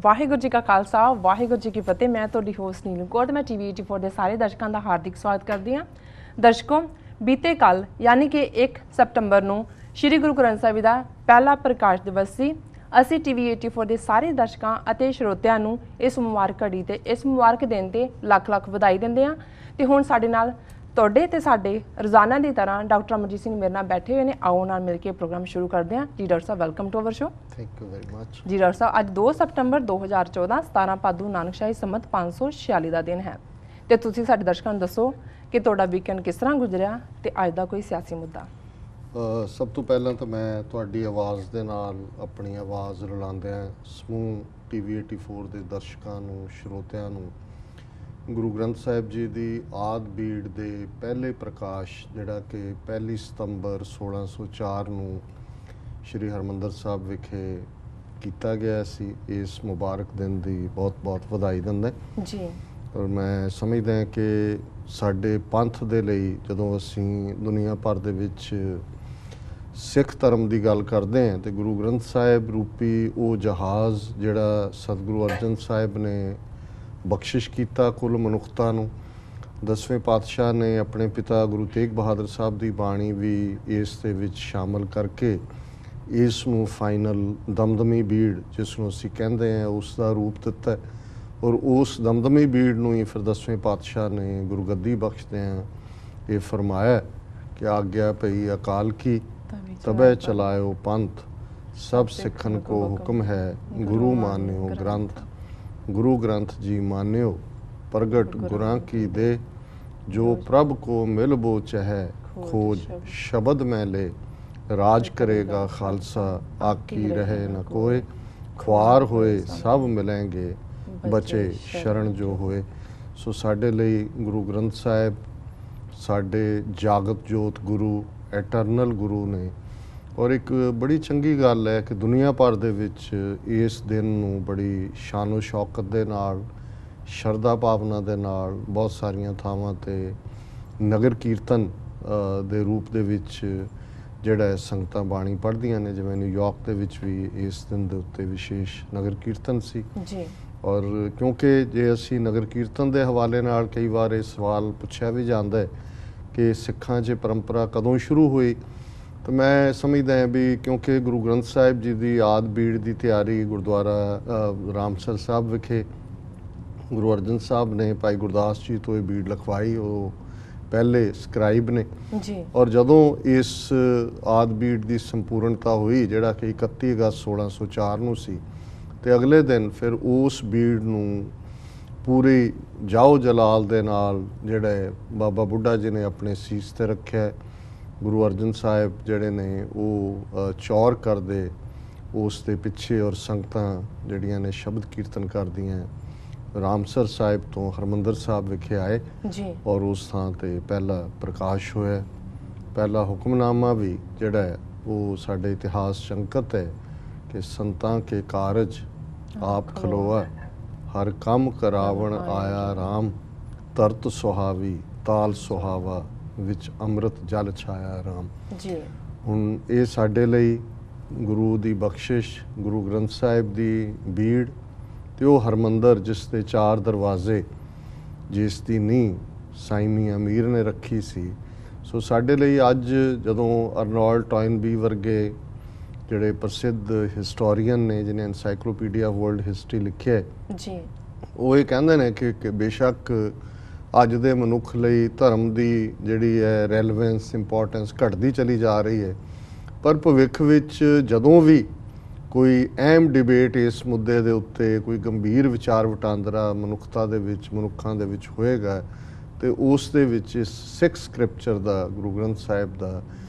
ਵਾਹਿਗੁਰੂ ਜੀ ਕਾ ਖਾਲਸਾ ਵਾਹਿਗੁਰੂ ਜੀ ਕੀ ਫਤਿਹ। मैं ਤੁਹਾਡੀ ਹੋਸਟ ਨੀਲੂ ਕੌਰ ਤੇ मैं TV 84 ਦੇ ਸਾਰੇ ਦਰਸ਼ਕਾਂ ਦਾ ਹਾਰਦਿਕ ਸਵਾਗਤ ਕਰਦੀ ਹਾਂ। ਦਰਸ਼ਕੋ, ਬੀਤੇ ਕੱਲ ਯਾਨੀ ਕਿ 1 ਸਤੰਬਰ ਨੂੰ ਸ਼੍ਰੀ ਗੁਰੂ ਗ੍ਰੰਥ ਸਾਹਿਬ ਦਾ ਪਹਿਲਾ ਪ੍ਰਕਾਸ਼ ਦਿਵਸ ਸੀ। ਅਸੀਂ TV 84 ਦੇ ਸਾਰੇ ਦਰਸ਼ਕਾਂ ਅਤੇ ਸਰੋਤਿਆਂ ਨੂੰ ਇਸ ਮੁਬਾਰਕ ਘੜੀ ਤੇ ਇਸ ਮੁਬਾਰਕ ਦਿਨ ਤੇ ਲੱਖ ਲੱਖ ਵਧਾਈ ਦਿੰਦੇ ਹਾਂ। ਤੇ ਹੁਣ ਸਾਡੇ ਨਾਲ ਤੁਹਾਡੇ ਤੇ ਸਾਡੇ ਰੋਜ਼ਾਨਾ ਦੀ ਤਰ੍ਹਾਂ ਡਾਕਟਰ ਅਮਰਜੀਤ ਸਿੰਘ ਮੇਰੇ ਨਾਲ ਬੈਠੇ ਹੋਏ ਨੇ। ਆਓ ਨਾਲ ਮਿਲ ਕੇ ਪ੍ਰੋਗਰਾਮ ਸ਼ੁਰੂ ਕਰਦੇ ਹਾਂ। ਜੀ ਡਾਕਟਰ ਸਾਹਿਬ, welcome to our show. Thank you very much. ਜੀ ਡਾਕਟਰ ਸਾਹਿਬ, ਅੱਜ 2 ਸਤੰਬਰ 2014 17 ਭਾਦੂ ਨਾਨਕਸ਼ਾਹੀ ਸੰਮਤ 546 ਦਾ ਦਿਨ ਹੈ ਤੇ ਤੁਸੀਂ ਸਾਡੇ ਦਰਸ਼ਕਾਂ ਨੂੰ ਦੱਸੋ ਕਿ ਤੁਹਾਡਾ ਵੀਕਐਂਡ ਕਿਸ ਤਰ੍ਹਾਂ ਗੁਜ਼ਰਿਆ ਤੇ ਅੱਜ ਦਾ ਕੋਈ ਸਿਆਸੀ ਮੁੱਦਾ। ਸਭ ਤੋਂ ਪਹਿਲਾਂ ਤਾਂ ਮੈਂ ਤੁਹਾਡੀ ਆਵਾਜ਼ ਦੇ ਨਾਲ ਆਪਣੀ ਆਵਾਜ਼ ਰਲਾਉਂਦਿਆਂ ਸਮੂਹ TV 84 ਦੇ ਦਰਸ਼ਕਾਂ ਨੂੰ, ਸਰੋਤਿਆਂ ਨੂੰ ਗੁਰੂ ਗ੍ਰੰਥ ਸਾਹਿਬ ਜੀ ਦੀ ਆਦ ਬੀੜ ਦੇ ਪਹਿਲੇ ਪ੍ਰਕਾਸ਼ ਜਿਹੜਾ ਕਿ 1 ਸਤੰਬਰ 1604 ਨੂੰ ਸ਼੍ਰੀ ਹਰਿਮੰਦਰ ਸਾਹਿਬ ਵਿਖੇ ਕੀਤਾ ਗਿਆ ਸੀ, ਇਸ ਮੁਬਾਰਕ ਦਿਨ ਦੀ ਬਹੁਤ-ਬਹੁਤ ਵਧਾਈ ਦਿੰਦਾ ਜੀ। ਔਰ ਮੈਂ ਸਮਝਦਾ ਕਿ ਸਾਡੇ ਪੰਥ ਦੇ ਲਈ ਜਦੋਂ ਅਸੀਂ ਦੁਨੀਆ ਭਰ ਦੇ ਵਿੱਚ ਸਿੱਖ ਧਰਮ ਦੀ ਗੱਲ ਕਰਦੇ ਹਾਂ ਤੇ ਗੁਰੂ ਗ੍ਰੰਥ ਸਾਹਿਬ ਰੂਪੀ ਉਹ ਜਹਾਜ਼ ਜਿਹੜਾ ਸਤਿਗੁਰੂ ਅਰਜਨ ਸਾਹਿਬ ਨੇ ਬਖਸ਼ਿਸ਼ ਕੀਤਾ ਕੁੱਲ ਮਨੁੱਖਤਾ ਨੂੰ, 10ਵੇਂ ਪਾਤਸ਼ਾਹ ਨੇ ਆਪਣੇ ਪਿਤਾ ਗੁਰੂ ਤੇਗ ਬਹਾਦਰ ਸਾਹਿਬ ਦੀ ਬਾਣੀ ਵੀ ਇਸ ਦੇ ਵਿੱਚ ਸ਼ਾਮਲ ਕਰਕੇ ਇਸ ਨੂੰ ਫਾਈਨਲ ਦਮਦਮੀ ਬੀੜ ਜਿਸ ਨੂੰ ਅਸੀਂ ਕਹਿੰਦੇ ਹਾਂ ਉਸ ਦਾ ਰੂਪ ਦਿੱਤਾ। ਔਰ ਉਸ ਦਮਦਮੀ ਬੀੜ ਨੂੰ ਹੀ ਫਿਰ 10ਵੇਂ ਪਾਤਸ਼ਾਹ ਨੇ ਗੁਰਗੱਦੀ ਬਖਸ਼ਦਿਆਂ ਇਹ ਫਰਮਾਇਆ ਕਿ ਆਗਿਆ ਭਈ ਅਕਾਲ ਕੀ ਤਬੈ ਚਲਾਇਓ ਪੰਥ, ਸਭ ਸਿੱਖਨ ਕੋ ਹੁਕਮ ਹੈ ਗੁਰੂ ਮਾਨਿਓ ਗ੍ਰੰਥ। गुरु ग्रंथ जी मान्यो प्रगट गुरां की दे, जो प्रभ को मिल बो चहै खोज शब्द में ले, राज करेगा खालसा आकी रहे न कोय, ख्वार होए सब मिलेंगे बचे शरण जो होए। सो साडे लई गुरु ग्रंथ साहिब साडे जागत जोत गुरु एटरनल गुरु ने। ਔਰ ਇੱਕ ਬੜੀ ਚੰਗੀ ਗੱਲ ਹੈ ਕਿ ਦੁਨੀਆ ਭਰ ਦੇ ਵਿੱਚ ਇਸ ਦਿਨ ਨੂੰ ਬੜੀ ਸ਼ਾਨੋ ਸ਼ੌਕਤ ਦੇ ਨਾਲ, ਸ਼ਰਧਾ ਭਾਵਨਾ ਦੇ ਨਾਲ ਬਹੁਤ ਸਾਰੀਆਂ ਥਾਵਾਂ 'ਤੇ ਨਗਰ ਕੀਰਤਨ ਦੇ ਰੂਪ ਦੇ ਵਿੱਚ ਜਿਹੜਾ ਸੰਗਤਾਂ ਬਾਣੀ ਪੜ੍ਹਦੀਆਂ ਨੇ। ਜਿਵੇਂ ਨਿਊਯਾਰਕ ਦੇ ਵਿੱਚ ਵੀ ਇਸ ਦਿਨ ਦੇ ਉੱਤੇ ਵਿਸ਼ੇਸ਼ ਨਗਰ ਕੀਰਤਨ ਸੀ ਜੀ। ਔਰ ਕਿਉਂਕਿ ਜੇ ਅਸੀਂ ਨਗਰ ਕੀਰਤਨ ਦੇ ਹਵਾਲੇ ਨਾਲ ਕਈ ਵਾਰ ਇਹ ਸਵਾਲ ਪੁੱਛਿਆ ਵੀ ਜਾਂਦਾ ਹੈ ਕਿ ਸਿੱਖਾਂ 'ਚ ਪਰੰਪਰਾ ਕਦੋਂ ਸ਼ੁਰੂ ਹੋਈ, ਤਾਂ ਮੈਂ ਸਮਝਦਾ ਹਾਂ ਵੀ ਕਿਉਂਕਿ ਗੁਰੂ ਗ੍ਰੰਥ ਸਾਹਿਬ ਜੀ ਦੀ ਆਦ ਬੀੜ ਦੀ ਤਿਆਰੀ ਗੁਰਦੁਆਰਾ ਰਾਮਸਰ ਸਾਹਿਬ ਵਿਖੇ ਗੁਰੂ ਅਰਜਨ ਸਾਹਿਬ ਨੇ ਭਾਈ ਗੁਰਦਾਸ ਜੀ ਤੋਂ ਇਹ ਬੀੜ ਲਿਖਵਾਈ, ਉਹ ਪਹਿਲੇ ਸਕਰਾਈਬ ਨੇ ਜੀ। ਔਰ ਜਦੋਂ ਇਸ ਆਦ ਬੀੜ ਦੀ ਸੰਪੂਰਨਤਾ ਹੋਈ ਜਿਹੜਾ ਕਿ 31 ਅਗਸਤ 1604 ਨੂੰ ਸੀ, ਤੇ ਅਗਲੇ ਦਿਨ ਫਿਰ ਉਸ ਬੀੜ ਨੂੰ ਪੂਰੀ ਜਾਓ ਜਲਾਲ ਦੇ ਨਾਲ ਜਿਹੜਾ ਬਾਬਾ ਬੁੱਢਾ ਜੀ ਨੇ ਆਪਣੇ ਸੀਸ ਤੇ ਰੱਖਿਆ। ਗੁਰੂ ਅਰਜਨ ਸਾਹਿਬ ਜਿਹੜੇ ਨੇ ਉਹ ਚੌਰ ਕਰਦੇ ਉਸ ਦੇ ਪਿੱਛੇ, ਔਰ ਸੰਗਤਾਂ ਜਿਹੜੀਆਂ ਨੇ ਸ਼ਬਦ ਕੀਰਤਨ ਕਰਦੀਆਂ ਰਾਮਸਰ ਸਾਹਿਬ ਤੋਂ ਹਰਿਮੰਦਰ ਸਾਹਿਬ ਵਿਖੇ ਆਏ ਜੀ। ਔਰ ਉਸ ਥਾਂ 'ਤੇ ਪਹਿਲਾ ਪ੍ਰਕਾਸ਼ ਹੋਇਆ। ਪਹਿਲਾ ਹੁਕਮਨਾਮਾ ਵੀ ਜਿਹੜਾ ਹੈ ਉਹ ਸਾਡੇ ਇਤਿਹਾਸ ਸ਼ੰਕਤ ਹੈ ਕਿ ਸੰਤਾਂ ਕੇ ਕਾਰਜ ਆਪ ਖਲੋਆ, ਹਰ ਕੰਮ ਕਰਾਵਣ ਆਇਆ ਰਾਮ, ਤਰਤ ਸੁਹਾਵੀ ਤਾਲ ਸੁਹਾਵਾ, ਵਿੱਚ ਅੰਮ੍ਰਿਤ ਜਲ ਛਾਇਆ ਰਾਮ ਜੀ। ਹੁਣ ਇਹ ਸਾਡੇ ਲਈ ਗੁਰੂ ਦੀ ਬਖਸ਼ਿਸ਼, ਗੁਰੂ ਗ੍ਰੰਥ ਸਾਹਿਬ ਦੀ ਬੀੜ ਤੇ ਉਹ ਹਰਮੰਦਰ ਜਿਸ ਦੇ 4 ਦਰਵਾਜ਼ੇ, ਜਿਸ ਦੀ ਨੀਂਹ ਸਾਈਂ ਮੀਆਂ ਮੀਰ ਨੇ ਰੱਖੀ ਸੀ। ਸੋ ਸਾਡੇ ਲਈ ਅੱਜ ਜਦੋਂ ਅਰਨੋਲਡ ਟੋਇਨਬੀ ਵਰਗੇ ਜਿਹੜੇ ਪ੍ਰਸਿੱਧ ਹਿਸਟੋਰੀਅਨ ਨੇ ਜਿਨ੍ਹਾਂ ਐਨਸਾਈਕਲੋਪੀਡੀਆ ਵਰਲਡ ਹਿਸਟਰੀ ਲਿਖਿਆ ਜੀ, ਉਹ ਇਹ ਕਹਿੰਦੇ ਨੇ ਕਿ ਬੇਸ਼ੱਕ ਅੱਜ ਦੇ ਮਨੁੱਖ ਲਈ ਧਰਮ ਦੀ ਜਿਹੜੀ ਹੈ ਰੈਲੇਵੈਂਸ, ਇੰਪੋਰਟੈਂਸ ਘਟਦੀ ਚਲੀ ਜਾ ਰਹੀ ਹੈ, ਪਰ ਭਵਿੱਖ ਵਿੱਚ ਜਦੋਂ ਵੀ ਕੋਈ ਅਹਿਮ ਡਿਬੇਟ ਇਸ ਮੁੱਦੇ ਦੇ ਉੱਤੇ, ਕੋਈ ਗੰਭੀਰ ਵਿਚਾਰ ਵਟਾਂਦਰਾ ਮਨੁੱਖਤਾ ਦੇ ਵਿੱਚ, ਮਨੁੱਖਾਂ ਦੇ ਵਿੱਚ ਹੋਏਗਾ, ਤੇ ਉਸ ਦੇ ਵਿੱਚ ਇਸ ਸਿੱਖ ਸਕ੍ਰਿਪਚਰ ਦਾ, ਗੁਰੂ ਗ੍ਰੰਥ ਸਾਹਿਬ ਦਾ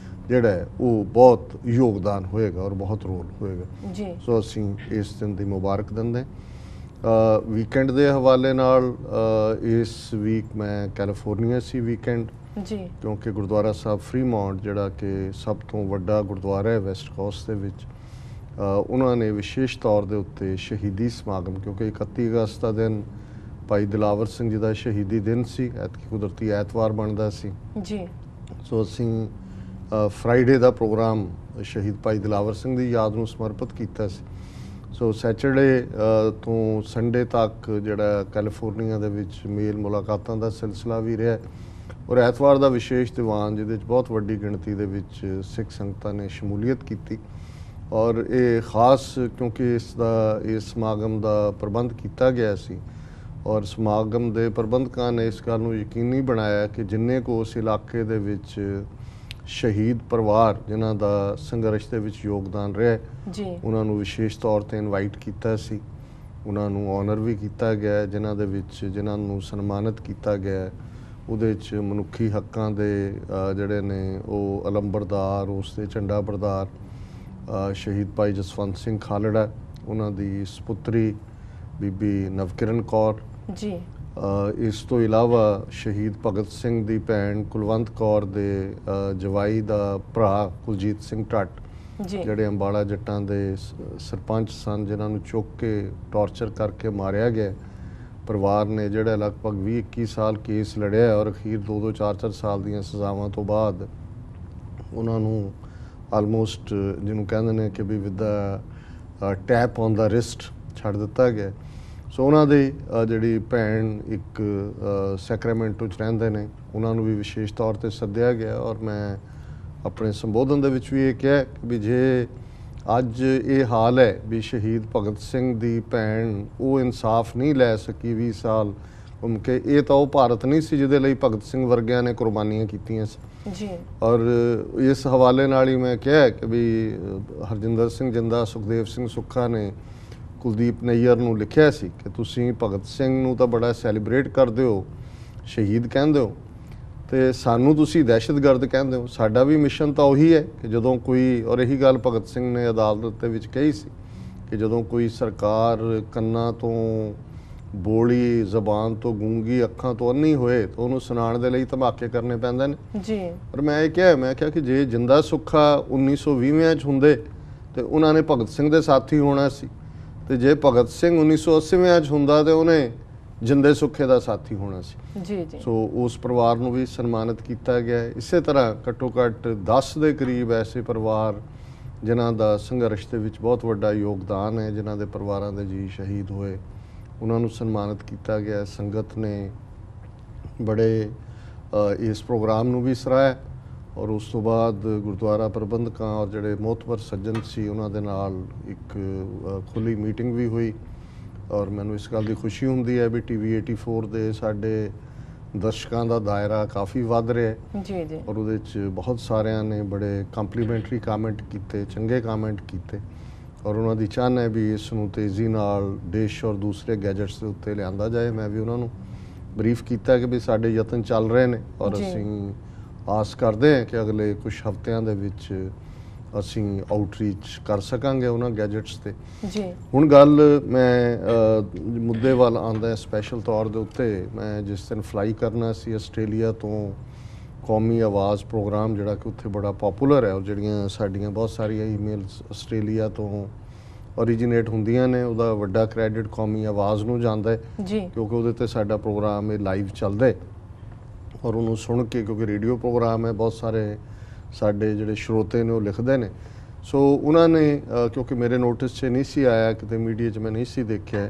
ਜਿਹੜਾ ਹੈ ਉਹ ਬਹੁਤ ਯੋਗਦਾਨ ਹੋਏਗਾ ਔਰ ਬਹੁਤ ਰੋਲ ਹੋਏਗਾ ਜੀ। ਸੋ ਅਸੀਂ ਇਸ ਦਿਨ ਦੀ ਮੁਬਾਰਕ ਦਿੰਦੇ। ਵੀਕਐਂਡ ਦੇ ਹਵਾਲੇ ਨਾਲ ਇਸ ਵੀਕ ਮੈਂ ਕੈਲੀਫੋਰਨੀਆ ਸੀ ਵੀਕਐਂਡ ਜੀ, ਕਿਉਂਕਿ ਗੁਰਦੁਆਰਾ ਸਾਹਿਬ ਫਰੀਮੌਂਟ ਜਿਹੜਾ ਕਿ ਸਭ ਤੋਂ ਵੱਡਾ ਗੁਰਦੁਆਰਾ ਹੈ ਵੈਸਟ ਕੋਸਟ ਦੇ ਵਿੱਚ, ਉਹਨਾਂ ਨੇ ਵਿਸ਼ੇਸ਼ ਤੌਰ ਦੇ ਉੱਤੇ ਸ਼ਹੀਦੀ ਸਮਾਗਮ, ਕਿਉਂਕਿ 31 ਅਗਸਤ ਦਾ ਦਿਨ ਭਾਈ ਦਿਲਾਵਰ ਸਿੰਘ ਜੀ ਦਾ ਸ਼ਹੀਦੀ ਦਿਨ ਸੀ, ਐਤਕੀ ਕੁਦਰਤੀ ਐਤਵਾਰ ਬਣਦਾ ਸੀ ਜੀ। ਸੋ ਅਸੀਂ ਫਰਾਈਡੇ ਦਾ ਪ੍ਰੋਗਰਾਮ ਸ਼ਹੀਦ ਭਾਈ ਦਿਲਾਵਰ ਸਿੰਘ ਦੀ ਯਾਦ ਨੂੰ ਸਮਰਪਿਤ ਕੀਤਾ ਸੀ। ਸੋ ਸੈਚਰਡੇ ਤੋਂ ਸੰਡੇ ਤੱਕ ਜਿਹੜਾ ਕੈਲੀਫੋਰਨੀਆ ਦੇ ਵਿੱਚ ਮੇਲ ਮੁਲਾਕਾਤਾਂ ਦਾ ਸਿਲਸਿਲਾ ਵੀ ਰਿਹਾ ਔਰ ਐਤਵਾਰ ਦਾ ਵਿਸ਼ੇਸ਼ ਦੀਵਾਨ ਜਿਹਦੇ 'ਚ ਬਹੁਤ ਵੱਡੀ ਗਿਣਤੀ ਦੇ ਵਿੱਚ ਸਿੱਖ ਸੰਗਤਾਂ ਨੇ ਸ਼ਮੂਲੀਅਤ ਕੀਤੀ ਔਰ ਇਹ ਖਾਸ ਕਿਉਂਕਿ ਇਸ ਸਮਾਗਮ ਦਾ ਪ੍ਰਬੰਧ ਕੀਤਾ ਗਿਆ ਸੀ ਔਰ ਸਮਾਗਮ ਦੇ ਪ੍ਰਬੰਧਕਾਂ ਨੇ ਇਸ ਗੱਲ ਨੂੰ ਯਕੀਨੀ ਬਣਾਇਆ ਕਿ ਜਿੰਨੇ ਕੁ ਉਸ ਇਲਾਕੇ ਦੇ ਵਿੱਚ ਸ਼ਹੀਦ ਪਰਿਵਾਰ ਜਿਨ੍ਹਾਂ ਦਾ ਸੰਘਰਸ਼ ਦੇ ਵਿੱਚ ਯੋਗਦਾਨ ਰਿਹਾ ਜੀ ਉਹਨਾਂ ਨੂੰ ਵਿਸ਼ੇਸ਼ ਤੌਰ ਤੇ ਇਨਵਾਈਟ ਕੀਤਾ ਸੀ ਉਹਨਾਂ ਨੂੰ ਆਨਰ ਵੀ ਕੀਤਾ ਗਿਆ ਜਿਨ੍ਹਾਂ ਦੇ ਵਿੱਚ ਜਿਨ੍ਹਾਂ ਨੂੰ ਸਨਮਾਨਿਤ ਕੀਤਾ ਗਿਆ ਉਹਦੇ 'ਚ ਮਨੁੱਖੀ ਹੱਕਾਂ ਦੇ ਜਿਹੜੇ ਨੇ ਉਹ ਅਲੰਬਰਦਾਰ ਉਸ ਦੇ ਝੰਡਾ ਬਰਦਾਰ ਸ਼ਹੀਦ ਭਾਈ ਜਸਵੰਤ ਸਿੰਘ ਖਾਲੜਾ ਉਹਨਾਂ ਦੀ ਸਪੁੱਤਰੀ ਬੀਬੀ ਨਵਕਿਰਨ ਕੌਰ ਜੀ ਇਸ ਤੋਂ ਇਲਾਵਾ ਸ਼ਹੀਦ ਭਗਤ ਸਿੰਘ ਦੀ ਭੈਣ ਕੁਲਵੰਤ ਕੌਰ ਦੇ ਜਵਾਈ ਦਾ ਭਰਾ ਕੁਲਜੀਤ ਸਿੰਘ ਟੱਟ ਜੀ ਜਿਹੜੇ ਅੰਬਾਲਾ ਜੱਟਾਂ ਦੇ ਸਰਪੰਚ ਸਨ ਜਿਨ੍ਹਾਂ ਨੂੰ ਚੁੱਕ ਕੇ ਟੌਰਚਰ ਕਰਕੇ ਮਾਰਿਆ ਗਿਆ ਪਰਿਵਾਰ ਨੇ ਜਿਹੜਾ ਲਗਭਗ 20-21 ਸਾਲ ਕੇਸ ਲੜਿਆ ਔਰ ਅਖੀਰ 2-2 4-4 ਸਾਲ ਦੀਆਂ ਸਜ਼ਾਵਾਂ ਤੋਂ ਬਾਅਦ ਉਹਨਾਂ ਨੂੰ ਆਲਮੋਸਟ ਜਿਹਨੂੰ ਕਹਿੰਦੇ ਨੇ ਕਿ ਵੀ with the tap on the wrist ਛੱਡ ਦਿੱਤਾ ਗਿਆ ਸੋ ਉਹਨਾਂ ਦੀ ਜਿਹੜੀ ਭੈਣ ਇੱਕ ਸੈਕਰਾਮੈਂਟੋ 'ਚ ਰਹਿੰਦੇ ਨੇ ਉਹਨਾਂ ਨੂੰ ਵੀ ਵਿਸ਼ੇਸ਼ ਤੌਰ ਤੇ ਸੱਦਿਆ ਗਿਆ ਔਰ ਮੈਂ ਆਪਣੇ ਸੰਬੋਧਨ ਦੇ ਵਿੱਚ ਵੀ ਇਹ ਕਿਹਾ ਕਿ ਵੀ ਜੇ ਅੱਜ ਇਹ ਹਾਲ ਹੈ ਵੀ ਸ਼ਹੀਦ ਭਗਤ ਸਿੰਘ ਦੀ ਭੈਣ ਉਹ ਇਨਸਾਫ ਨਹੀਂ ਲੈ ਸਕੀ 20 ਸਾਲ ਘੁੰਮ ਕੇ ਇਹ ਤਾਂ ਉਹ ਭਾਰਤ ਨਹੀਂ ਸੀ ਜਿਹਦੇ ਲਈ ਭਗਤ ਸਿੰਘ ਵਰਗਿਆਂ ਨੇ ਕੁਰਬਾਨੀਆਂ ਕੀਤੀਆਂ ਸੀ ਜੀ ਔਰ ਇਸ ਹਵਾਲੇ ਨਾਲ ਹੀ ਮੈਂ ਕਿਹਾ ਕਿ ਵੀ ਹਰਜਿੰਦਰ ਸਿੰਘ ਜਿੰਦਾ ਸੁਖਦੇਵ ਸਿੰਘ ਸੁੱਖਾ ਨੇ ਕੁਲਦੀਪ ਨਈਅਰ ਨੂੰ ਲਿਖਿਆ ਸੀ ਕਿ ਤੁਸੀਂ ਭਗਤ ਸਿੰਘ ਨੂੰ ਤਾਂ ਬੜਾ ਸੈਲੀਬ੍ਰੇਟ ਕਰਦੇ ਹੋ ਸ਼ਹੀਦ ਕਹਿੰਦੇ ਹੋ ਤੇ ਸਾਨੂੰ ਤੁਸੀਂ ਦਹਿਸ਼ਤਗਰਦ ਕਹਿੰਦੇ ਹੋ ਸਾਡਾ ਵੀ ਮਿਸ਼ਨ ਤਾਂ ਉਹੀ ਹੈ ਕਿ ਜਦੋਂ ਕੋਈ ਔਰ ਇਹੀ ਗੱਲ ਭਗਤ ਸਿੰਘ ਨੇ ਅਦਾਲਤ ਦੇ ਵਿੱਚ ਕਹੀ ਸੀ ਕਿ ਜਦੋਂ ਕੋਈ ਸਰਕਾਰ ਕੰਨਾਂ ਤੋਂ ਬੋਲੀ ਜ਼ਬਾਨ ਤੋਂ ਗੂੰਗੀ ਅੱਖਾਂ ਤੋਂ ਅੰਨੀ ਹੋਏ ਤਾਂ ਉਹਨੂੰ ਸੁਣਾਉਣ ਦੇ ਲਈ ਧਮਾਕੇ ਕਰਨੇ ਪੈਂਦੇ ਨੇ ਜੀ ਪਰ ਮੈਂ ਕਿਹਾ ਕਿ ਜੇ ਜਿੰਦਾ ਸੁੱਖਾ 1920 'ਚ ਹੁੰਦੇ ਤੇ ਉਹਨਾਂ ਨੇ ਭਗਤ ਸਿੰਘ ਦੇ ਸਾਥੀ ਹੋਣਾ ਸੀ ਤੇ ਜੇ ਭਗਤ ਸਿੰਘ 1980 'ਚ ਹੁੰਦਾ ਤੇ ਉਹਨੇ ਜਿੰਦੇ ਸੁੱਖੇ ਦਾ ਸਾਥੀ ਹੋਣਾ ਸੀ ਜੀ ਜੀ ਸੋ ਉਸ ਪਰਿਵਾਰ ਨੂੰ ਵੀ ਸਨਮਾਨਿਤ ਕੀਤਾ ਗਿਆ ਇਸੇ ਤਰ੍ਹਾਂ ਘੱਟੋ ਘੱਟ 10 ਦੇ ਕਰੀਬ ਐਸੇ ਪਰਿਵਾਰ ਜਿਨ੍ਹਾਂ ਦਾ ਸੰਘਰਸ਼ ਦੇ ਵਿੱਚ ਬਹੁਤ ਵੱਡਾ ਯੋਗਦਾਨ ਹੈ ਜਿਨ੍ਹਾਂ ਦੇ ਪਰਿਵਾਰਾਂ ਦੇ ਜੀ ਸ਼ਹੀਦ ਹੋਏ ਉਹਨਾਂ ਨੂੰ ਸਨਮਾਨਿਤ ਕੀਤਾ ਗਿਆ ਸੰਗਤ ਨੇ ਬੜੇ ਇਸ ਪ੍ਰੋਗਰਾਮ ਨੂੰ ਵੀ ਸਰਾਹਿਆ ਔਰ ਉਸ ਤੋਂ ਬਾਅਦ ਗੁਰਦੁਆਰਾ ਪ੍ਰਬੰਧਕਾਂ ਔਰ ਜਿਹੜੇ ਮੋਹਤਬਰ ਸੱਜਣ ਸੀ ਉਹਨਾਂ ਦੇ ਨਾਲ ਇੱਕ ਖੁੱਲ੍ਹੀ ਮੀਟਿੰਗ ਵੀ ਹੋਈ ਔਰ ਮੈਨੂੰ ਇਸ ਗੱਲ ਦੀ ਖੁਸ਼ੀ ਹੁੰਦੀ ਹੈ ਵੀ TV 84 ਦੇ ਸਾਡੇ ਦਰਸ਼ਕਾਂ ਦਾ ਦਾਇਰਾ ਕਾਫੀ ਵੱਧ ਰਿਹਾ ਹੈ ਜੀ ਜੀ ਔਰ ਉਹਦੇ 'ਚ ਬਹੁਤ ਸਾਰਿਆਂ ਨੇ ਬੜੇ ਕੰਪਲੀਮੈਂਟਰੀ ਕਮੈਂਟ ਕੀਤੇ ਚੰਗੇ ਕਮੈਂਟ ਕੀਤੇ ਔਰ ਉਹਨਾਂ ਦੀ ਚਾਹਨਾ ਹੈ ਵੀ ਇਸ ਨੂੰ ਤੇਜ਼ੀ ਨਾਲ ਡਿਸ਼ ਔਰ ਦੂਸਰੇ ਗੈਜਟਸ ਦੇ ਉੱਤੇ ਲਿਆਂਦਾ ਜਾਏ ਮੈਂ ਵੀ ਉਹਨਾਂ ਨੂੰ ਬਰੀਫ ਕੀਤਾ ਕਿ ਵੀ ਸਾਡੇ ਯਤਨ ਚੱਲ ਰਹੇ ਨੇ ਔਰ ਅਸੀਂ ਆਸ ਕਰਦੇ ਹਾਂ ਕਿ ਅਗਲੇ ਕੁਝ ਹਫ਼ਤਿਆਂ ਦੇ ਵਿੱਚ ਅਸੀਂ ਆਊਟਰੀਚ ਕਰ ਸਕਾਂਗੇ ਉਹਨਾਂ ਗੈਜਟਸ ਤੇ ਜੀ ਹੁਣ ਗੱਲ ਮੈਂ ਮੁੱਦੇ ਵੱਲ ਆਉਂਦਾ ਸਪੈਸ਼ਲ ਤੌਰ ਦੇ ਉੱਤੇ ਮੈਂ ਜਿਸ ਦਿਨ ਫਲਾਈ ਕਰਨਾ ਸੀ ਆਸਟ੍ਰੇਲੀਆ ਤੋਂ ਕੌਮੀ ਆਵਾਜ਼ ਪ੍ਰੋਗਰਾਮ ਜਿਹੜਾ ਕਿ ਉੱਥੇ ਬੜਾ ਪਪੂਲਰ ਹੈ ਔਰ ਜਿਹੜੀਆਂ ਸਾਡੀਆਂ ਬਹੁਤ ਸਾਰੀਆਂ ਈਮੇਲਸ ਆਸਟ੍ਰੇਲੀਆ ਤੋਂ ਓਰੀਜੀਨੇਟ ਹੁੰਦੀਆਂ ਨੇ ਉਹਦਾ ਵੱਡਾ ਕ੍ਰੈਡਿਟ ਕੌਮੀ ਆਵਾਜ਼ ਨੂੰ ਜਾਂਦਾ ਹੈ ਜੀ ਕਿਉਂਕਿ ਉਹਦੇ ਤੇ ਸਾਡਾ ਪ੍ਰੋਗਰਾਮ ਇਹ ਲਾਈਵ ਚੱਲਦਾ ਹੈ ਔਰ ਉਹਨੂੰ ਸੁਣ ਕੇ ਕਿਉਂਕਿ ਰੇਡੀਓ ਪ੍ਰੋਗਰਾਮ ਹੈ ਬਹੁਤ ਸਾਰੇ ਸਾਡੇ ਜਿਹੜੇ ਸਰੋਤੇ ਨੇ ਉਹ ਲਿਖਦੇ ਨੇ ਸੋ ਉਹਨਾਂ ਨੇ ਕਿਉਂਕਿ ਮੇਰੇ ਨੋਟਿਸ 'ਚ ਨਹੀਂ ਸੀ ਆਇਆ ਕਿਤੇ ਮੀਡੀਆ 'ਚ ਮੈਂ ਨਹੀਂ ਸੀ ਦੇਖਿਆ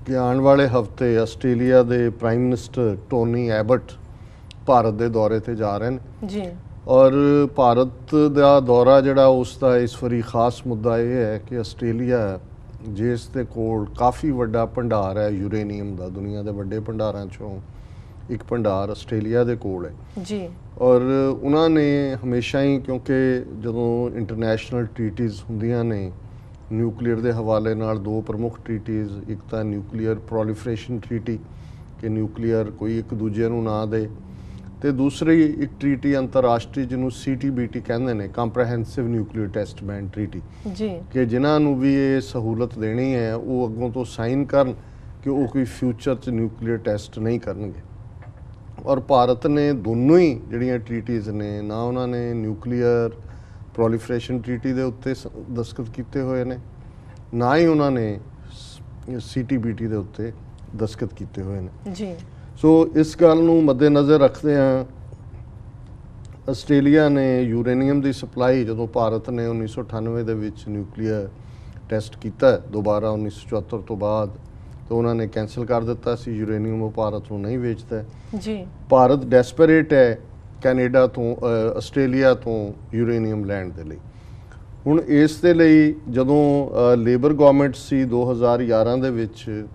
ਕਿ ਆਉਣ ਵਾਲੇ ਹਫ਼ਤੇ ਆਸਟ੍ਰੇਲੀਆ ਦੇ prime minister Tony Abbott Bharat ਦੇ ਦੌਰੇ ਤੇ ਜਾ ਰਹੇ ਨੇ ਜੀ ਔਰ ਭਾਰਤ ਦਾ ਦੌਰਾ ਜਿਹੜਾ ਉਸ ਦਾ ਇਸ ਵਾਰੀ ਖਾਸ ਮੁੱਦਾ ਇਹ ਹੈ ਕਿ ਆਸਟ੍ਰੇਲੀਆ ਜਿਸ ਦੇ ਕੋਲ ਕਾਫੀ ਵੱਡਾ ਭੰਡਾਰ ਹੈ ਯੂਰੇਨੀਅਮ ਦਾ ਦੁਨੀਆ ਦੇ ਵੱਡੇ ਭੰਡਾਰਾਂ 'ਚੋਂ ਇੱਕ ਭੰਡਾਰ ਆਸਟ੍ਰੇਲੀਆ ਦੇ ਕੋਲ ਹੈ ਜੀ ਔਰ ਉਹਨਾਂ ਨੇ ਹਮੇਸ਼ਾ ਹੀ ਕਿਉਂਕਿ ਜਦੋਂ ਇੰਟਰਨੈਸ਼ਨਲ ਟ੍ਰੀਟੀਜ਼ ਹੁੰਦੀਆਂ ਨੇ ਨਿਊਕਲੀਅਰ ਦੇ ਹਵਾਲੇ ਨਾਲ ਦੋ ਪ੍ਰਮੁੱਖ ਟ੍ਰੀਟੀਜ਼ ਇੱਕ ਤਾਂ ਨਿਊਕਲੀਅਰ ਪ੍ਰੋਲੀਫਰੇਸ਼ਨ ਟ੍ਰੀਟੀ ਕਿ ਨਿਊਕਲੀਅਰ ਕੋਈ ਇੱਕ ਦੂਜੇ ਨੂੰ ਨਾ ਦੇ ਤੇ ਦੂਸਰੀ ਇੱਕ ਟ੍ਰੀਟੀ ਅੰਤਰਰਾਸ਼ਟਰੀ ਜਿਹਨੂੰ CTBT ਕਹਿੰਦੇ ਨੇ ਕੰਪ੍ਰੈਹੈਂਸਿਵ ਨਿਊਕਲੀਅਰ ਟੈਸਟ ਬੈਨ ਟ੍ਰੀਟੀ ਜੀ ਕਿ ਜਿਨ੍ਹਾਂ ਨੂੰ ਵੀ ਇਹ ਸਹੂਲਤ ਦੇਣੀ ਹੈ ਉਹ ਅੱਗੋਂ ਤੋਂ ਸਾਈਨ ਕਰਨ ਕਿ ਉਹ ਕੋਈ ਫਿਊਚਰ 'ਚ ਨਿਊਕਲੀਅਰ ਟੈਸਟ ਨਹੀਂ ਕਰਨਗੇ ਔਰ ਭਾਰਤ ਨੇ ਦੋਨੋਂ ਹੀ ਜਿਹੜੀਆਂ ਟ੍ਰੀਟੀਜ਼ ਨੇ ਨਾ ਉਹਨਾਂ ਨੇ ਨਿਊਕਲੀਅਰ ਪ੍ਰੋਲੀਫਰੇਸ਼ਨ ਟ੍ਰੀਟੀ ਦੇ ਉੱਤੇ ਦਸਤਖਤ ਕੀਤੇ ਹੋਏ ਨੇ ਨਾ ਹੀ ਉਹਨਾਂ ਨੇ CTBT ਦੇ ਉੱਤੇ ਦਸਤਖਤ ਕੀਤੇ ਹੋਏ ਨੇ ਜੀ ਸੋ ਇਸ ਗੱਲ ਨੂੰ ਮੱਦੇਨਜ਼ਰ ਰੱਖਦੇ ਹਾਂ ਆਸਟ੍ਰੇਲੀਆ ਨੇ ਯੂਰੇਨੀਅਮ ਦੀ ਸਪਲਾਈ ਜਦੋਂ ਭਾਰਤ ਨੇ 1998 ਦੇ ਵਿੱਚ ਨਿਊਕਲੀਅਰ ਟੈਸਟ ਕੀਤਾ ਦੁਬਾਰਾ 1974 ਤੋਂ ਬਾਅਦ, ਤਾਂ ਉਹਨਾਂ ਨੇ ਕੈਂਸਲ ਕਰ ਦਿੱਤਾ ਸੀ। ਯੂਰੇਨੀਅਮ ਉਹ ਭਾਰਤ ਨੂੰ ਨਹੀਂ ਵੇਚਦਾ ਜੀ। ਭਾਰਤ ਡੈਸਪਰੇਟ ਹੈ ਕੈਨੇਡਾ ਤੋਂ ਆਸਟ੍ਰੇਲੀਆ ਤੋਂ ਯੂਰੇਨੀਅਮ ਲੈਣ ਦੇ ਲਈ। ਹੁਣ ਇਸ ਦੇ ਲਈ ਜਦੋਂ ਲੇਬਰ ਗਵਰਨਮੈਂਟ ਸੀ 2011 ਦੇ ਵਿੱਚ,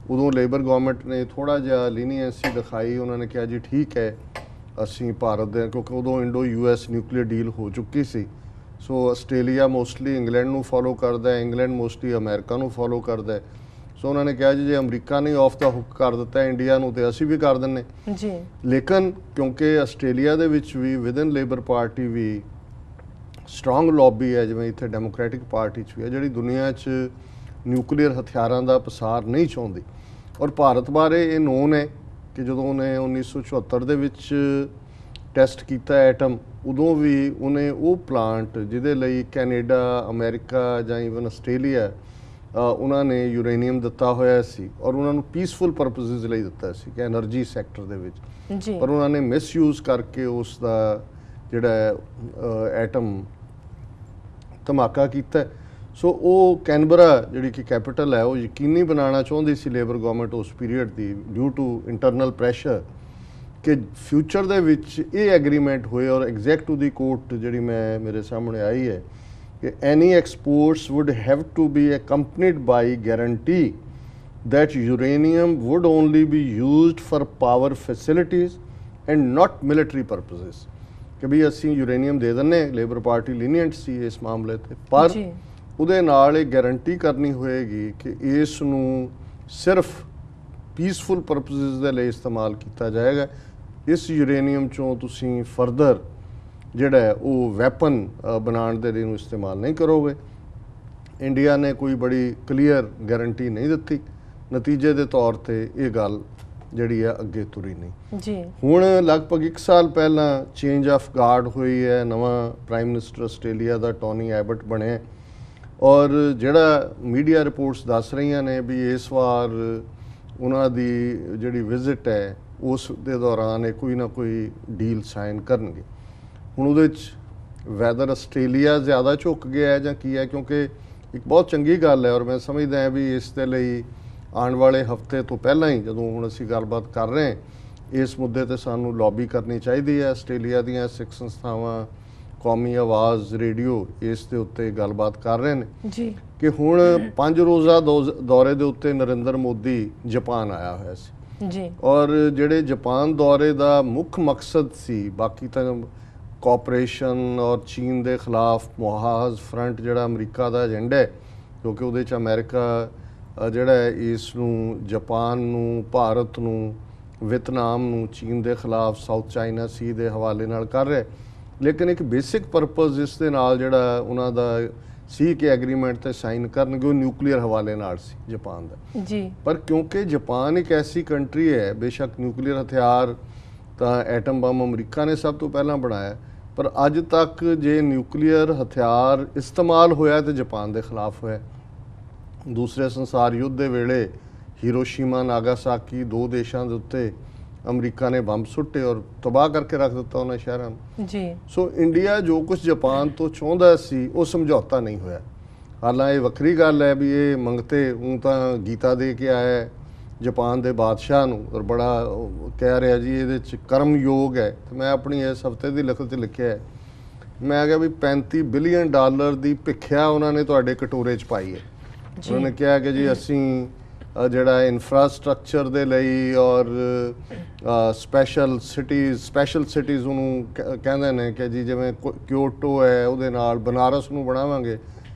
ਉਦੋਂ ਲੇਬਰ ਗਵਰਨਮੈਂਟ ਨੇ ਥੋੜ੍ਹਾ ਜਿਹਾ ਲੀਨੀਐਂਸੀ ਦਿਖਾਈ। ਉਹਨਾਂ ਨੇ ਕਿਹਾ ਜੀ ਠੀਕ ਹੈ ਅਸੀਂ ਭਾਰਤ ਦੇ, ਕਿਉਂਕਿ ਉਦੋਂ ਇੰਡੋ US ਨਿਊਕਲੀਅਰ ਡੀਲ ਹੋ ਚੁੱਕੀ ਸੀ। ਸੋ ਆਸਟ੍ਰੇਲੀਆ ਮੋਸਟਲੀ ਇੰਗਲੈਂਡ ਨੂੰ ਫੋਲੋ ਕਰਦਾ ਹੈ, ਇੰਗਲੈਂਡ ਮੋਸਟਲੀ ਅਮਰੀਕਾ ਨੂੰ ਫੋਲੋ ਕਰਦਾ ਹੈ। ਸੋ ਉਹਨਾਂ ਨੇ ਕਿਹਾ ਜੀ ਜੇ ਅਮਰੀਕਾ ਨੇ ਆਫ ਦਾ ਹੁੱਕ ਕਰ ਦਿੱਤਾ ਇੰਡੀਆ ਨੂੰ, ਤੇ ਅਸੀਂ ਵੀ ਕਰ ਦਿੰਨੇ ਜੀ। ਲੇਕਿਨ ਕਿਉਂਕਿ ਆਸਟ੍ਰੇਲੀਆ ਦੇ ਵਿੱਚ ਵੀ ਵਿਦਨ ਲੇਬਰ ਪਾਰਟੀ ਵੀ ਸਟਰੋਂਗ ਲੌਬੀ ਹੈ, ਜਿਵੇਂ ਇੱਥੇ ਡੈਮੋਕ੍ਰੈਟਿਕ ਪਾਰਟੀ 'ਚ ਵੀ ਹੈ, ਜਿਹੜੀ ਦੁਨੀਆ 'ਚ ਨਿਊਕਲੀਅਰ ਹਥਿਆਰਾਂ ਦਾ ਪਸਾਰ ਨਹੀਂ ਚਾਹੁੰਦੀ। ਔਰ ਭਾਰਤ ਬਾਰੇ ਇਹ ਨੋਨ ਹੈ ਕਿ ਜਦੋਂ ਉਹਨੇ 1974 ਦੇ ਵਿੱਚ ਟੈਸਟ ਕੀਤਾ ਐਟਮ, ਉਦੋਂ ਵੀ ਉਹਨੇ ਉਹ ਪਲਾਂਟ ਜਿਹਦੇ ਲਈ ਕੈਨੇਡਾ, ਅਮਰੀਕਾ ਜਾਂ ਈਵਨ ਆਸਟ੍ਰੇਲੀਆ ਉਹਨਾਂ ਨੇ ਯੂਰੇਨੀਅਮ ਦਿੱਤਾ ਹੋਇਆ ਸੀ, ਔਰ ਉਹਨਾਂ ਨੂੰ ਪੀਸਫੁਲ ਪਰਪਸਿਸ ਲਈ ਦਿੱਤਾ ਸੀ ਕਿ ਐਨਰਜੀ ਸੈਕਟਰ ਦੇ ਵਿੱਚ ਜੀ। ਪਰ ਉਹਨਾਂ ਨੇ ਮਿਸਯੂਜ਼ ਕਰਕੇ ਉਸ ਦਾ ਜਿਹੜਾ ਐਟਮ ਧਮਾਕਾ ਕੀਤਾ। ਸੋ ਉਹ ਕੈਨਬਰਾ ਜਿਹੜੀ ਕਿ ਕੈਪੀਟਲ ਹੈ, ਉਹ ਯਕੀਨੀ ਬਣਾਉਣਾ ਚਾਹੁੰਦੀ ਸੀ ਲੇਬਰ ਗਵਰਨਮੈਂਟ ਉਸ period the, due to internal pressure, ਕਿ ਫਿਊਚਰ ਦੇ ਵਿੱਚ ਇਹ ਐਗਰੀਮੈਂਟ ਹੋਏ। ਔਰ ਐਗਜ਼ੈਕਟ ਦੀ ਕੋਟ ਜਿਹੜੀ ਮੇਰੇ ਸਾਹਮਣੇ ਆਈ ਹੈ ਕਿ any exports would have to be accompanied by guarantee that uranium would only be used for power facilities and not military purposes। ਕਿ ਵੀ ਅਸੀਂ ਯੂਰੇਨੀਅਮ ਦੇ ਦਿੰਨੇ, ਲੇਬਰ ਪਾਰਟੀ ਲੀਨੀਅੰਟ ਸੀ ਇਸ ਮਾਮਲੇ ਤੇ, ਪਰ ਉਹਦੇ ਨਾਲ ਇਹ ਗਾਰੰਟੀ ਕਰਨੀ ਹੋਏਗੀ ਕਿ ਇਸ ਨੂੰ ਸਿਰਫ ਪੀਸਫੁਲ ਪਰਪਸਿਸ ਦੇ ਲਈ ਇਸਤੇਮਾਲ ਕੀਤਾ ਜਾਏਗਾ। ਇਸ ਯੂਰੇਨੀਅਮ ਚੋਂ ਤੁਸੀਂ ਫਰਦਰ ਜਿਹੜਾ ਉਹ ਵੈਪਨ ਬਣਾਉਣ ਦੇ ਲਈ ਨੂੰ ਇਸਤੇਮਾਲ ਨਹੀਂ ਕਰੋਗੇ। ਇੰਡੀਆ ਨੇ ਕੋਈ ਬੜੀ ਕਲੀਅਰ ਗਾਰੰਟੀ ਨਹੀਂ ਦਿੱਤੀ। ਨਤੀਜੇ ਦੇ ਤੌਰ ਤੇ ਇਹ ਗੱਲ ਜਿਹੜੀ ਹੈ ਅੱਗੇ ਤੁਰੀ ਨਹੀਂ ਜੀ। ਹੁਣ ਲਗਭਗ 1 ਸਾਲ ਪਹਿਲਾਂ ਚੇਂਜ ਆਫ ਗਾਰਡ ਹੋਈ ਹੈ, ਨਵਾਂ ਪ੍ਰਾਈਮ ਮਿਨਿਸਟਰ ਆਸਟ੍ਰੇਲੀਆ ਦਾ ਟੋਨੀ ਐਬਟ ਬਣਿਆ, ਔਰ ਜਿਹੜਾ ਮੀਡੀਆ ਰਿਪੋਰਟਸ ਦੱਸ ਰਹੀਆਂ ਨੇ ਵੀ ਇਸ ਵਾਰ ਉਹਨਾਂ ਦੀ ਜਿਹੜੀ ਵਿਜ਼ਿਟ ਹੈ ਉਸ ਦੇ ਦੌਰਾਨ ਇਹ ਕੋਈ ਨਾ ਕੋਈ ਡੀਲ ਸਾਈਨ ਕਰਨਗੇ। ਹੁਣ ਉਹਦੇ 'ਚ ਵੈਦਰ ਆਸਟ੍ਰੇਲੀਆ ਜ਼ਿਆਦਾ ਝੁਕ ਗਿਆ ਹੈ ਜਾਂ ਕੀ ਹੈ, ਕਿਉਂਕਿ ਇੱਕ ਬਹੁਤ ਚੰਗੀ ਗੱਲ ਹੈ ਔਰ ਮੈਂ ਸਮਝਦਾ ਹਾਂ ਵੀ ਇਸ ਦੇ ਲਈ ਆਉਣ ਵਾਲੇ ਹਫਤੇ ਤੋਂ ਪਹਿਲਾਂ ਹੀ, ਜਦੋਂ ਹੁਣ ਅਸੀਂ ਗੱਲਬਾਤ ਕਰ ਰਹੇ ਹਾਂ ਇਸ ਮੁੱਦੇ ਤੇ, ਸਾਨੂੰ ਲੌਬੀ ਕਰਨੀ ਚਾਹੀਦੀ ਹੈ। ਆਸਟ੍ਰੇਲੀਆ ਦੀਆਂ ਸਿੱਖ ਸੰਸਥਾਵਾਂ, ਕੌਮੀ ਆਵਾਜ਼ ਰੇਡੀਓ ਇਸ ਦੇ ਉੱਤੇ ਗੱਲਬਾਤ ਕਰ ਰਹੇ ਨੇ ਜੀ ਕਿ ਹੁਣ 5 ਰੋਜ਼ਾ ਦੌਰੇ ਦੇ ਉੱਤੇ ਨਰਿੰਦਰ ਮੋਦੀ ਜਾਪਾਨ ਆਇਆ ਹੋਇਆ ਸੀ ਜੀ। ਔਰ ਜਿਹੜੇ ਜਾਪਾਨ ਦੌਰੇ ਦਾ ਮੁੱਖ ਮਕਸਦ ਸੀ, ਬਾਕੀ ਤਾਂ ਕੋਆਪਰੇਸ਼ਨ ਔਰ ਚੀਨ ਦੇ ਖਿਲਾਫ ਮੁਹਾਜ਼ ਫਰੰਟ ਜਿਹੜਾ ਅਮਰੀਕਾ ਦਾ ਏਜੰਡਾ ਹੈ, ਕਿਉਂਕਿ ਉਹਦੇ 'ਚ ਅਮਰੀਕਾ ਜਿਹੜਾ ਹੈ ਇਸ ਨੂੰ, ਜਾਪਾਨ ਨੂੰ, ਭਾਰਤ ਨੂੰ, ਵੀਅਤਨਾਮ ਨੂੰ ਚੀਨ ਦੇ ਖਿਲਾਫ ਸਾਊਥ ਚਾਈਨਾ ਸੀ ਦੇ ਹਵਾਲੇ ਨਾਲ ਕਰ ਰਿਹਾ। ਲੇਕਿਨ ਇੱਕ ਬੇਸਿਕ ਪਰਪਸ ਇਸ ਦੇ ਨਾਲ ਜਿਹੜਾ ਉਹਨਾਂ ਦਾ ਸੀ ਕਿ ਐਗਰੀਮੈਂਟ ਤੇ ਸਾਈਨ ਕਰਨਗੇ, ਉਹ ਨਿਊਕਲੀਅਰ ਹਵਾਲੇ ਨਾਲ ਸੀ ਜਾਪਾਨ ਦਾ ਜੀ। ਪਰ ਕਿਉਂਕਿ ਜਾਪਾਨ ਇੱਕ ਐਸੀ ਕੰਟਰੀ ਹੈ, ਬੇਸ਼ੱਕ ਨਿਊਕਲੀਅਰ ਹਥਿਆਰ ਤਾਂ ਐਟਮ ਬੰਬ ਅਮਰੀਕਾ ਨੇ ਸਭ ਤੋਂ ਪਹਿਲਾਂ ਬਣਾਇਆ, ਪਰ ਅੱਜ ਤੱਕ ਜੇ ਨਿਊਕਲੀਅਰ ਹਥਿਆਰ ਇਸਤੇਮਾਲ ਹੋਇਆ ਤੇ ਜਾਪਾਨ ਦੇ ਖਿਲਾਫ ਹੋਇਆ। ਦੂਸਰੇ ਸੰਸਾਰ ਯੁੱਧ ਦੇ ਵੇਲੇ ਹੀਰੋਸ਼ੀਮਾ, ਨਾਗਾਸਾਕੀ, 2 ਦੇਸ਼ਾਂ ਦੇ ਉੱਤੇ ਅਮਰੀਕਾ ਨੇ ਬੰਬ ਸੁੱਟੇ ਔਰ ਤਬਾਹ ਕਰਕੇ ਰੱਖ ਦਿੱਤਾ ਉਹਨਾਂ ਸ਼ਹਿਰਾਂ ਨੂੰ ਜੀ। ਸੋ ਇੰਡੀਆ ਜੋ ਕੁਝ ਜਾਪਾਨ ਤੋਂ ਚਾਹੁੰਦਾ ਸੀ ਉਹ ਸਮਝੌਤਾ ਨਹੀਂ ਹੋਇਆ। ਹਾਲਾਂਕਿ ਇਹ ਵੱਖਰੀ ਗੱਲ ਹੈ ਵੀ ਇਹ ਮੰਗਤੇ ਉਹ ਤਾਂ ਗੀਤਾ ਦੇ ਕੇ ਆਇਆ ਜਾਪਾਨ ਦੇ ਬਾਦਸ਼ਾਹ ਨੂੰ, ਔਰ ਬੜਾ ਕਹਿ ਰਿਹਾ ਜੀ ਇਹਦੇ 'ਚ ਕਰਮ ਯੋਗ ਹੈ। ਤੇ ਮੈਂ ਆਪਣੀ ਇਸ ਹਫ਼ਤੇ ਦੀ ਲਿਖਤ 'ਚ ਲਿਖਿਆ ਹੈ, ਮੈਂ ਕਿਹਾ ਵੀ $35 ਬਿਲੀਅਨ ਦੀ ਭਿੱਖਿਆ ਉਹਨਾਂ ਨੇ ਤੁਹਾਡੇ ਕਟੋਰੇ 'ਚ ਪਾਈ ਹੈ। ਉਹਨਾਂ ਨੇ ਕਿਹਾ ਕਿ ਜੀ ਅਸੀਂ ਜਿਹੜਾ ਇਨਫਰਾਸਟ੍ਰਕਚਰ ਦੇ ਲਈ ਔਰ ਸਪੈਸ਼ਲ ਸਿਟੀਜ਼ ਉਹਨੂੰ ਕਹਿੰਦੇ ਨੇ ਕਿ ਜੀ ਜਿਵੇਂ ਕਿਓਟੋ ਹੈ ਉਹਦੇ ਨਾਲ ਬਨਾਰਸ ਨੂੰ ਬਣਾਵਾਂਗੇ।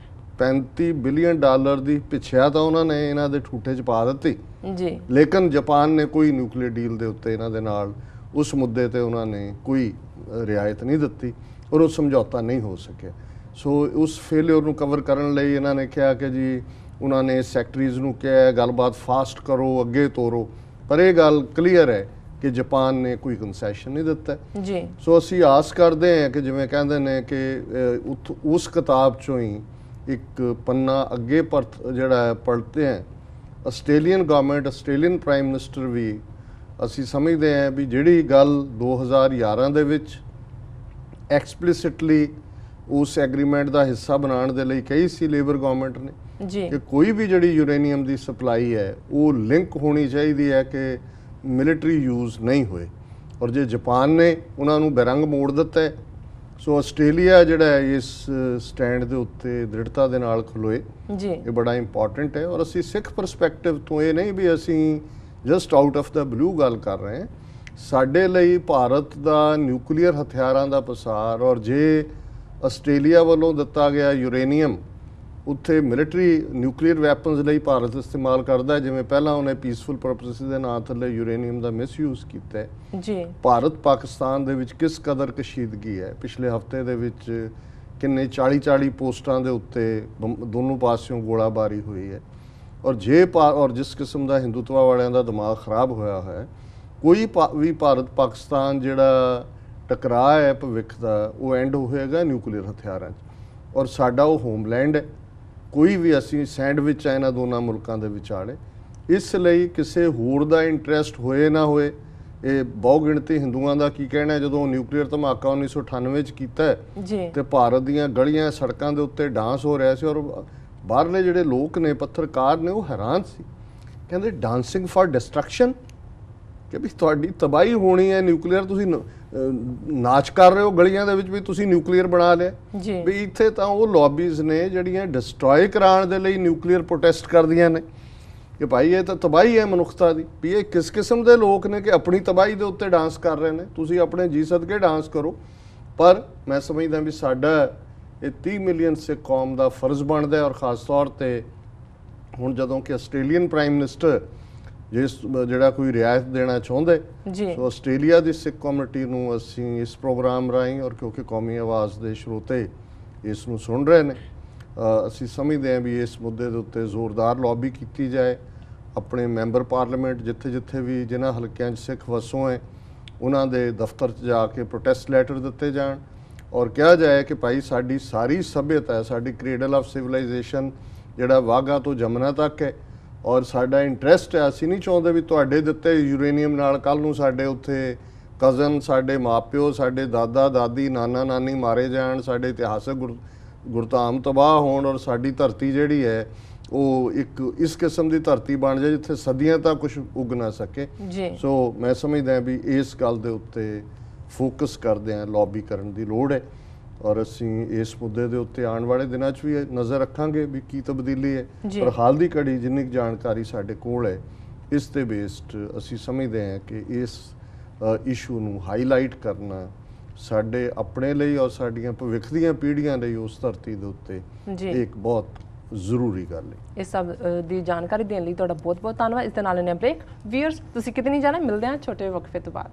$35 ਬਿਲੀਅਨ ਦੀ ਭਿੱਖਿਆ ਤਾਂ ਉਹਨਾਂ ਨੇ ਇਹਨਾਂ ਦੇ ਠੂਠੇ 'ਚ ਪਾ ਦਿੱਤੀ ਜੀ। ਲੇਕਿਨ ਜਾਪਾਨ ਨੇ ਕੋਈ ਨਿਊਕਲੀਅਰ ਡੀਲ ਦੇ ਉੱਤੇ ਇਹਨਾਂ ਦੇ ਨਾਲ ਉਸ ਮੁੱਦੇ ਤੇ ਉਹਨਾਂ ਨੇ ਕੋਈ ਰਿਆਇਤ ਨਹੀਂ ਦਿੱਤੀ ਔਰ ਉਹ ਸਮਝੌਤਾ ਨਹੀਂ ਹੋ ਸਕਿਆ। ਸੋ ਉਸ ਫੇਲਿਅਰ ਨੂੰ ਕਵਰ ਕਰਨ ਲਈ ਇਹਨਾਂ ਨੇ ਕਿਹਾ ਕਿ ਜੀ ਉਹਨਾਂ ਨੇ ਸੈਕਟਰੀਜ਼ ਨੂੰ ਕਿਹਾ ਗੱਲਬਾਤ ਫਾਸਟ ਕਰੋ, ਅੱਗੇ ਤੋਰੋ, ਪਰ ਇਹ ਗੱਲ ਕਲੀਅਰ ਹੈ ਕਿ ਜਾਪਾਨ ਨੇ ਕੋਈ ਕੰਸੈਸ਼ਨ ਨਹੀਂ ਦਿੱਤਾ ਜੀ। ਸੋ ਅਸੀਂ ਆਸ ਕਰਦੇ ਹਾਂ ਕਿ ਜਿਵੇਂ ਕਹਿੰਦੇ ਨੇ ਕਿ ਉਸ ਕਿਤਾਬ ਚੋਂ ਹੀ ਇੱਕ ਪੰਨਾ ਅੱਗੇ ਜਿਹੜਾ ਪੜ੍ਹਦੇ ਹਾਂ, Australian government, Australian prime minister ਵੀ ਅਸੀਂ ਸਮਝਦੇ ਹਾਂ ਵੀ ਜਿਹੜੀ ਗੱਲ 2011 ਦੇ ਵਿੱਚ ਐਕਸਪਲਿਸਿਟਲੀ ਉਸ ਐਗਰੀਮੈਂਟ ਦਾ ਹਿੱਸਾ ਬਣਾਉਣ ਦੇ ਲਈ ਕਹੀ ਸੀ ਲੇਬਰ ਗਵਰਨਮੈਂਟ ਨੇ ਜੀ ਕਿ ਕੋਈ ਵੀ ਜਿਹੜੀ ਯੂਰੇਨੀਅਮ ਦੀ ਸਪਲਾਈ ਹੈ ਉਹ ਲਿੰਕ ਹੋਣੀ ਚਾਹੀਦੀ ਹੈ ਕਿ ਮਿਲਟਰੀ ਯੂਜ਼ ਨਹੀਂ ਹੋਏ। ਔਰ ਜੇ ਜਾਪਾਨ ਨੇ ਉਹਨਾਂ ਨੂੰ ਬੇਰੰਗ ਮੋੜ ਦਿੱਤਾ ਹੈ, ਸੋ ਆਸਟ੍ਰੇਲੀਆ ਜਿਹੜਾ ਹੈ ਇਸ ਸਟੈਂਡ ਦੇ ਉੱਤੇ ਦ੍ਰਿੜਤਾ ਦੇ ਨਾਲ ਖਲੋਏ, ਜੀ ਇਹ ਬੜਾ ਇੰਪੋਰਟੈਂਟ ਹੈ। ਔਰ ਅਸੀਂ ਸਿੱਖ ਪਰਸਪੈਕਟਿਵ ਤੋਂ ਇਹ ਨਹੀਂ ਵੀ ਅਸੀਂ just out of the blue ਗੱਲ ਕਰ ਰਹੇ ਹਾਂ। ਸਾਡੇ ਲਈ ਭਾਰਤ ਦਾ ਨਿਊਕਲੀਅਰ ਹਥਿਆਰਾਂ ਦਾ ਪਸਾਰ, ਔਰ ਜੇ ਆਸਟ੍ਰੇਲੀਆ ਵੱਲੋਂ ਦਿੱਤਾ ਗਿਆ ਯੂਰੇਨੀਅਮ ਉੱਥੇ ਮਿਲਟਰੀ ਨਿਊਕਲੀਅਰ ਵੈਪਨਸ ਲਈ ਭਾਰਤ ਇਸਤੇਮਾਲ ਕਰਦਾ ਹੈ, ਜਿਵੇਂ ਪਹਿਲਾਂ ਉਹਨੇ ਪੀਸਫੁਲ ਪਰਪਸਿਸ ਦੇ ਨਾਂ ਥੱਲੇ ਯੂਰੇਨੀਅਮ ਦਾ ਮਿਸਯੂਜ਼ ਕੀਤਾ ਹੈ। ਜੀ ਭਾਰਤ ਪਾਕਿਸਤਾਨ ਦੇ ਵਿੱਚ ਕਿਸ ਕਦਰ ਕਸ਼ੀਦਗੀ ਹੈ, ਪਿਛਲੇ ਹਫਤੇ ਦੇ ਵਿੱਚ ਕਿੰਨੇ 40 ਪੋਸਟਾਂ ਦੇ ਉੱਤੇ ਦੋਨੋਂ ਪਾਸਿਓਂ ਗੋਲਾਬਾਰੀ ਹੋਈ ਹੈ। ਔਰ ਜਿਸ ਕਿਸਮ ਦਾ ਹਿੰਦੂਤਵਾ ਵਾਲਿਆਂ ਦਾ ਦਿਮਾਗ ਖਰਾਬ ਹੋਇਆ ਹੈ, ਕੋਈ ਵੀ ਭਾਰਤ ਪਾਕਿਸਤਾਨ ਜਿਹੜਾ ਟਕਰਾਅ ਹੈ ਭਵਿੱਖ ਦਾ, ਉਹ ਐਂਡ ਹੋਏਗਾ ਨਿਊਕਲੀਅਰ ਹਥਿਆਰਾਂ 'ਚ। ਔਰ ਸਾਡਾ ਉਹ ਹੋਮਲੈਂਡ ਹੈ, ਕੋਈ ਵੀ ਅਸੀਂ ਸੈਂਡਵਿਚ ਹੈ ਇਹਨਾਂ ਦੋਨਾਂ ਮੁਲਕਾਂ ਦੇ ਵਿਚਾਲੇ। ਇਸ ਲਈ ਕਿਸੇ ਹੋਰ ਦਾ ਇੰਟਰਸਟ ਹੋਏ ਨਾ ਹੋਏ, ਇਹ ਬਹੁ ਗਿਣਤੀ ਹਿੰਦੂਆਂ ਦਾ ਕੀ ਕਹਿਣਾ ਜਦੋਂ ਨਿਊਕਲੀਅਰ ਧਮਾਕਾ 1998 'ਚ ਕੀਤਾ ਜੀ ਤੇ ਭਾਰਤ ਦੀਆਂ ਗਲੀਆਂ ਸੜਕਾਂ ਦੇ ਉੱਤੇ ਡਾਂਸ ਹੋ ਰਿਹਾ ਸੀ, ਔਰ ਬਾਹਰਲੇ ਜਿਹੜੇ ਲੋਕ ਨੇ, ਪੱਤਰਕਾਰ ਨੇ, ਉਹ ਹੈਰਾਨ ਸੀ, ਕਹਿੰਦੇ ਡਾਂਸਿੰਗ ਫਾਰ ਡਿਸਟਰਕਸ਼ਨ, ਕਿ ਵੀ ਤੁਹਾਡੀ ਤਬਾਹੀ ਹੋਣੀ ਹੈ, ਨਿਊਕਲੀਅਰ ਤੁਸੀਂ ਨਾਚ ਕਰ ਰਹੇ ਹੋ ਗਲੀਆਂ ਦੇ ਵਿੱਚ ਵੀ ਤੁਸੀਂ ਨਿਊਕਲੀਅਰ ਬਣਾ ਲਿਆ। ਜੀ ਵੀ ਇੱਥੇ ਤਾਂ ਉਹ ਲੌਬੀਜ਼ ਨੇ ਜਿਹੜੀਆਂ ਡਿਸਟਰੋਏ ਕਰਾਉਣ ਦੇ ਲਈ ਨਿਊਕਲੀਅਰ ਪ੍ਰੋਟੈਸਟ ਕਰਦੀਆਂ ਨੇ ਕਿ ਭਾਈ ਇਹ ਤਾਂ ਤਬਾਹੀ ਹੈ ਮਨੁੱਖਤਾ ਦੀ। ਵੀ ਇਹ ਕਿਸ ਕਿਸਮ ਦੇ ਲੋਕ ਨੇ ਕਿ ਆਪਣੀ ਤਬਾਹੀ ਦੇ ਉੱਤੇ ਡਾਂਸ ਕਰ ਰਹੇ ਨੇ। ਤੁਸੀਂ ਆਪਣੇ ਜੀ ਸਦਕੇ ਡਾਂਸ ਕਰੋ, ਪਰ ਮੈਂ ਸਮਝਦਾ ਵੀ ਸਾਡਾ ਇਹ 30 ਮਿਲੀਅਨ ਸਿੱਖ ਕੌਮ ਦਾ ਫਰਜ਼ ਬਣਦਾ ਹੈ। ਔਰ ਖ਼ਾਸ ਤੌਰ ਤੇ ਹੁਣ ਜਦੋਂ ਕਿ ਆਸਟ੍ਰੇਲੀਅਨ ਪ੍ਰਾਈਮ ਮਿਨਿਸਟਰ ਜਿਹੜਾ ਕੋਈ ਰਿਆਇਤ ਦੇਣਾ ਚਾਹੁੰਦੇ, ਸੋ ਆਸਟ੍ਰੇਲੀਆ ਦੀ ਸਿੱਖ ਕਮਿਊਨਿਟੀ ਨੂੰ ਅਸੀਂ ਇਸ ਪ੍ਰੋਗਰਾਮ ਰਾਹੀਂ, ਔਰ ਕਿਉਂਕਿ ਕੌਮੀ ਆਵਾਜ਼ ਦੇ ਸਰੋਤੇ ਇਸ ਨੂੰ ਸੁਣ ਰਹੇ ਨੇ, ਅਸੀਂ ਸਮਝਦੇ ਹਾਂ ਵੀ ਇਸ ਮੁੱਦੇ ਦੇ ਉੱਤੇ ਜ਼ੋਰਦਾਰ ਲੌਬੀ ਕੀਤੀ ਜਾਏ। ਆਪਣੇ ਮੈਂਬਰ ਪਾਰਲੀਮੈਂਟ ਜਿੱਥੇ ਵੀ ਜਿਨ੍ਹਾਂ ਹਲਕਿਆਂ 'ਚ ਸਿੱਖ ਵਸੋਂ ਹੈ ਉਹਨਾਂ ਦੇ ਦਫ਼ਤਰ 'ਚ ਜਾ ਕੇ ਪ੍ਰੋਟੈਸਟ ਲੈਟਰ ਦਿੱਤੇ ਜਾਣ ਔਰ ਕਿਹਾ ਜਾਏ ਕਿ ਭਾਈ ਸਾਡੀ ਸਾਰੀ ਸੱਭਿਅਤਾ ਹੈ, ਸਾਡੀ ਕ੍ਰੇਡਲ ਆਫ ਸਿਵਲਾਈਜੇਸ਼ਨ ਜਿਹੜਾ ਵਾਘਾ ਤੋਂ ਜਮਨਾ ਤੱਕ ਹੈ, ਔਰ ਸਾਡਾ ਇੰਟਰਸਟ ਹੈ। ਅਸੀਂ ਨਹੀਂ ਚਾਹੁੰਦੇ ਵੀ ਤੁਹਾਡੇ ਦਿੱਤੇ ਯੂਰੇਨੀਅਮ ਨਾਲ ਕੱਲ੍ਹ ਨੂੰ ਸਾਡੇ ਉੱਥੇ ਕਜ਼ਨ, ਸਾਡੇ ਮਾਪਿਓ, ਸਾਡੇ ਦਾਦਾ ਦਾਦੀ, ਨਾਨਾ ਨਾਨੀ ਮਾਰੇ ਜਾਣ, ਸਾਡੇ ਇਤਿਹਾਸਕ ਗੁਰਧਾਮ ਤਬਾਹ ਹੋਣ, ਔਰ ਸਾਡੀ ਧਰਤੀ ਜਿਹੜੀ ਹੈ ਉਹ ਇੱਕ ਇਸ ਕਿਸਮ ਦੀ ਧਰਤੀ ਬਣ ਜਾਏ ਜਿੱਥੇ ਸਦੀਆਂ ਤੱਕ ਕੁਝ ਉੱਗ ਨਾ ਸਕੇ। ਸੋ ਮੈਂ ਸਮਝਦਾ ਵੀ ਇਸ ਗੱਲ ਦੇ ਉੱਤੇ ਫੋਕਸ ਕਰਦੇ ਹਾਂ, ਲੌਬੀ ਕਰਨ ਦੀ ਲੋੜ ਹੈ। ਔਰ ਅਸੀਂ ਇਸ ਮੁੱਦੇ ਦੇ ਉੱਤੇ ਆਉਣ ਵਾਲੇ ਦਿਨਾਂ 'ਚ ਵੀ ਨਜ਼ਰ ਰੱਖਾਂਗੇ ਵੀ ਕੀ ਤਬਦੀਲੀ ਹੈ। ਪਰ ਹਾਲ ਦੀ ਘੜੀ ਜਿੰਨੀ ਜਾਣਕਾਰੀ ਸਾਡੇ ਕੋਲ ਹੈ, ਇਸ ਤੇ ਬੇਸਡ ਅਸੀਂ ਸਮਝਦੇ ਹਾਂ ਕਿ ਇਸ ਇਸ਼ੂ ਨੂੰ ਹਾਈਲਾਈਟ ਕਰਨਾ ਸਾਡੇ ਆਪਣੇ ਲਈ ਔਰ ਸਾਡੀਆਂ ਭਵਿੱਖ ਦੀਆਂ ਪੀੜ੍ਹੀਆਂ ਲਈ ਉਸ ਧਰਤੀ ਦੇ ਉੱਤੇ ਇੱਕ ਬਹੁਤ ਜ਼ਰੂਰੀ ਗੱਲ ਹੈ। ਇਸ ਸਭ ਦੀ ਜਾਣਕਾਰੀ ਦੇਣ ਲਈ ਤੁਹਾਡਾ ਬਹੁਤ ਬਹੁਤ ਧੰਨਵਾਦ। ਇਸ ਦੇ ਨਾਲ ਨੇ ਬ੍ਰੇਕ। ਵੀਅਰਸ, ਤੁਸੀਂ ਕਿਤੇ ਨਹੀਂ ਜਾਣਾ, ਮਿਲਦੇ ਹਾਂ ਛੋਟੇ ਵਕਫੇ ਤੋਂ ਬਾਅਦ।